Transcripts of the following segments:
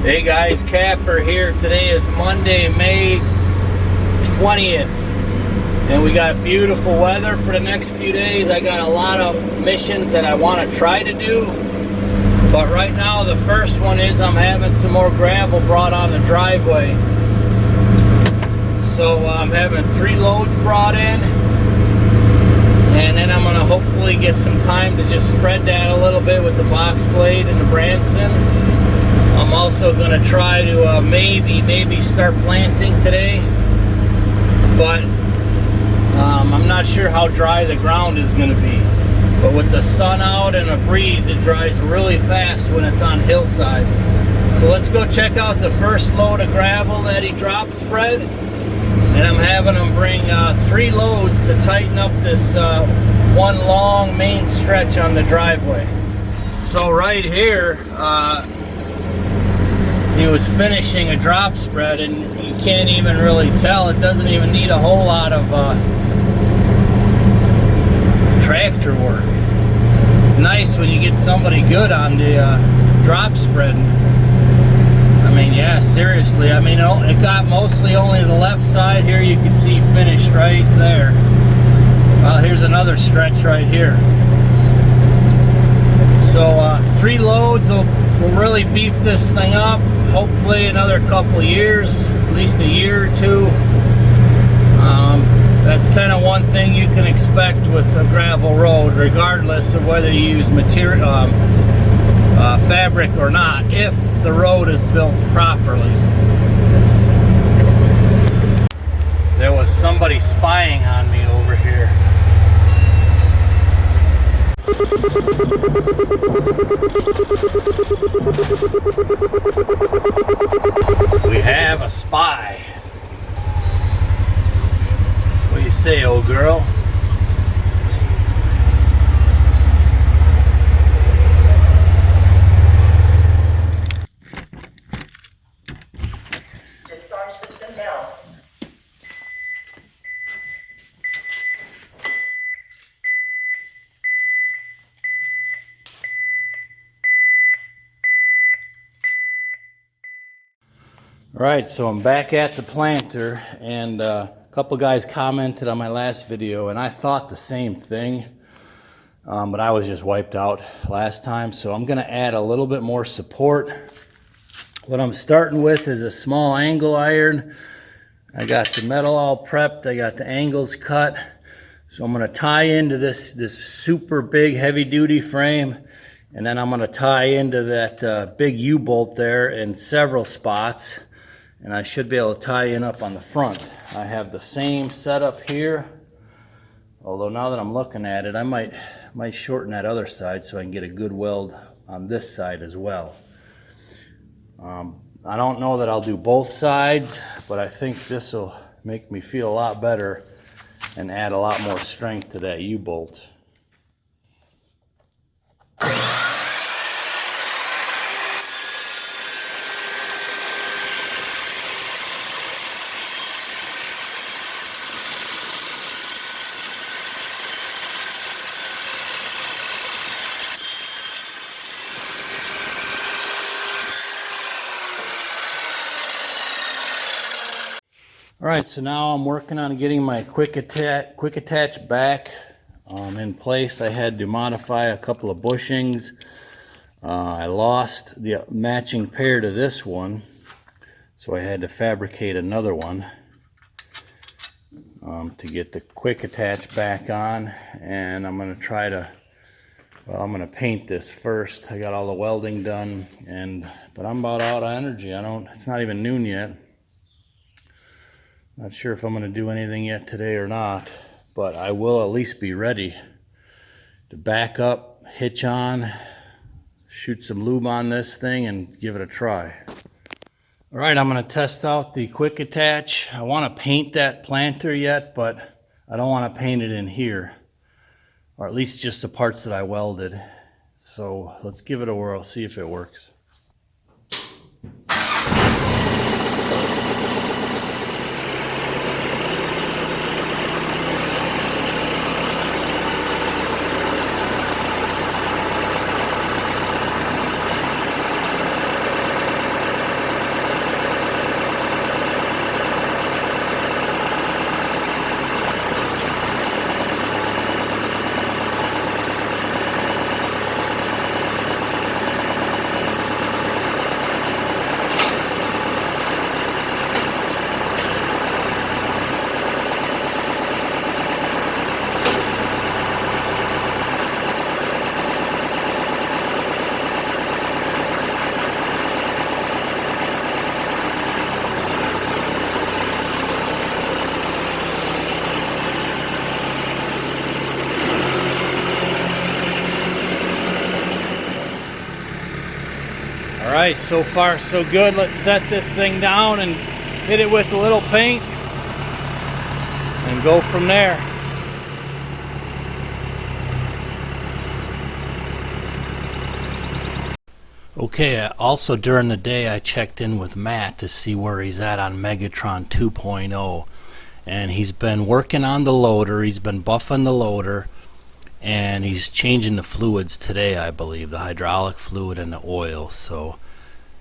Hey guys, Kapper here. Today is Monday, May 20th, and we got beautiful weather for the next few days. I got a lot of missions that I want to try to do, but right now the first one is I'm having some more gravel brought on the driveway. So I'm having 3 loads brought in, and then I'm going to hopefully get some time to just spread that a little bit with the box blade and the Branson. I'm also going to try to maybe start planting today, but I'm not sure how dry the ground is going to be. But with the sun out and a breeze, it dries really fast when it's on hillsides. So let's go check out the first load of gravel that he drop spread, and I'm having him bring 3 loads to tighten up this one long main stretch on the driveway. So right here, he was finishing a drop spread, and you can't even really tell. It doesn't even need a whole lot of tractor work. It's nice when you get somebody good on the drop spread. I mean, yeah, seriously. I mean, it got mostly only the left side here. You can see finished right there. Well, here's another stretch right here. So 3 loads will really beef this thing up. Hopefully another couple years, at least a year or 2. That's kind of one thing you can expect with a gravel road, regardless of whether you use material, fabric or not, if the road is built properly. There was somebody spying on me over here. We have a spy. What do you say, old girl? Disarm system now. Alright, so I'm back at the planter, and a couple guys commented on my last video, and I thought the same thing, but I was just wiped out last time, so I'm going to add a little bit more support. What I'm starting with is a small angle iron. I got the metal all prepped, I got the angles cut, so I'm going to tie into this super big heavy duty frame, and then I'm going to tie into that big U-bolt there in several spots. And I should be able to tie in up on the front. I have the same setup here, although now that I'm looking at it, I might shorten that other side so I can get a good weld on this side as well. I don't know that I'll do both sides, but I think this will make me feel a lot better and add a lot more strength to that U-bolt. Alright, so now I'm working on getting my quick attach back in place. I had to modify a couple of bushings. I lost the matching pair to this one, so I had to fabricate another one to get the quick attach back on. And I'm going to try to, well, I'm going to paint this first. I got all the welding done, but I'm about out of energy. It's not even noon yet. Not sure if I'm going to do anything yet today or not, but I will at least be ready to back up, hitch on, shoot some lube on this thing, and give it a try. All right, I'm going to test out the quick attach. I want to paint that planter yet, but I don't want to paint it in here, or at least just the parts that I welded. So let's give it a whirl, see if it works. right, so far so good. Let's set this thing down and hit it with a little paint and go from there. Okay, also during the day I checked in with Matt to see where he's at on Megatron 2.0, and he's been working on the loader, he's been buffing the loader, and he's changing the fluids today, I believe, the hydraulic fluid and the oil. So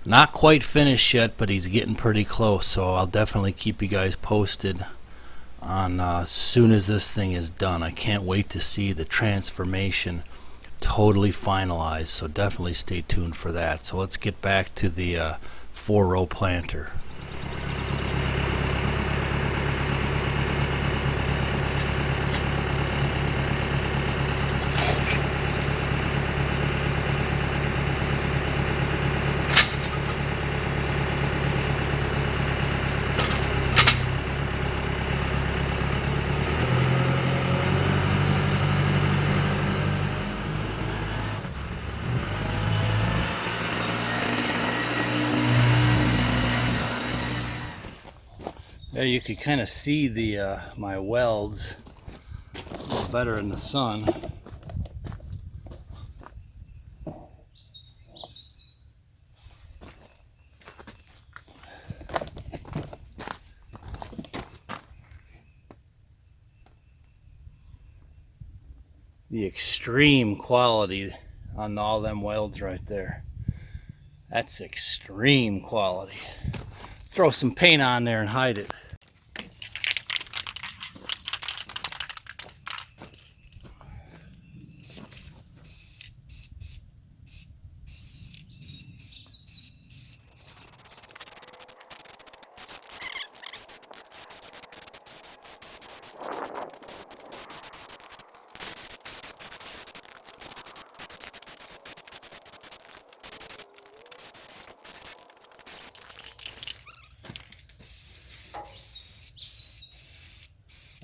not quite finished yet, but he's getting pretty close, so I'll definitely keep you guys posted on as soon as this thing is done. I can't wait to see the transformation totally finalized, so definitely stay tuned for that. So let's get back to the 4-row planter. There you can kind of see the my welds a little better in the sun. The extreme quality on all them welds right there. That's extreme quality. Throw some paint on there and hide it.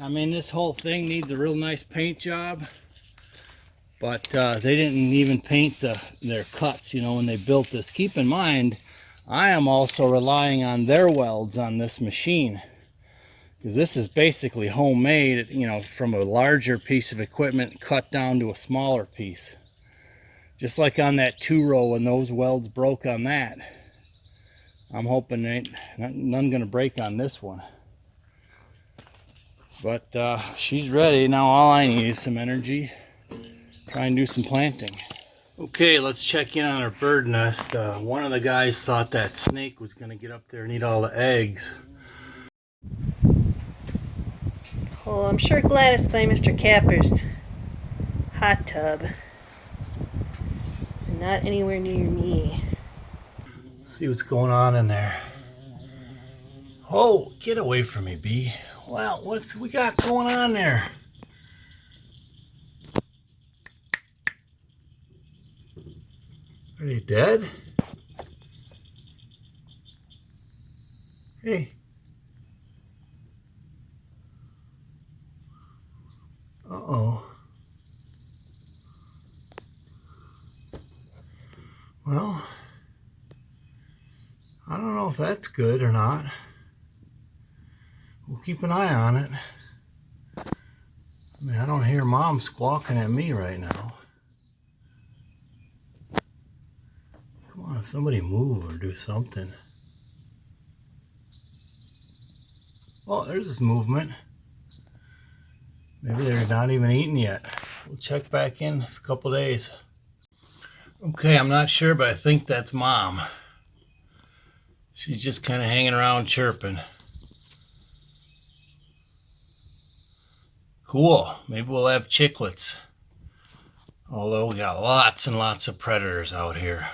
I mean, this whole thing needs a real nice paint job, but they didn't even paint their cuts, you know, when they built this. Keep in mind, I am also relying on their welds on this machine, because this is basically homemade, you know, from a larger piece of equipment cut down to a smaller piece. Just like on that 2-row, when those welds broke on that, I'm hoping ain't none gonna break on this one. But she's ready. Now all I need is some energy. Try and do some planting. Okay, let's check in on our bird nest. One of the guys thought that snake was going to get up there and eat all the eggs. Oh, I'm sure glad it's by Mr. Kapper's hot tub. And not anywhere near me. Let's see what's going on in there. Oh, get away from me, bee. Well, what's we got going on there? Are they dead? Hey. Uh-oh. Well, I don't know if that's good or not. We'll keep an eye on it. I mean, I don't hear Mom squawking at me right now. Come on, somebody move or do something. Oh, there's this movement. Maybe they're not even eating yet. We'll check back in a couple days. Okay, I'm not sure, but I think that's Mom. She's just kind of hanging around chirping. Cool. Maybe we'll have chicklets. Although we got lots and lots of predators out here.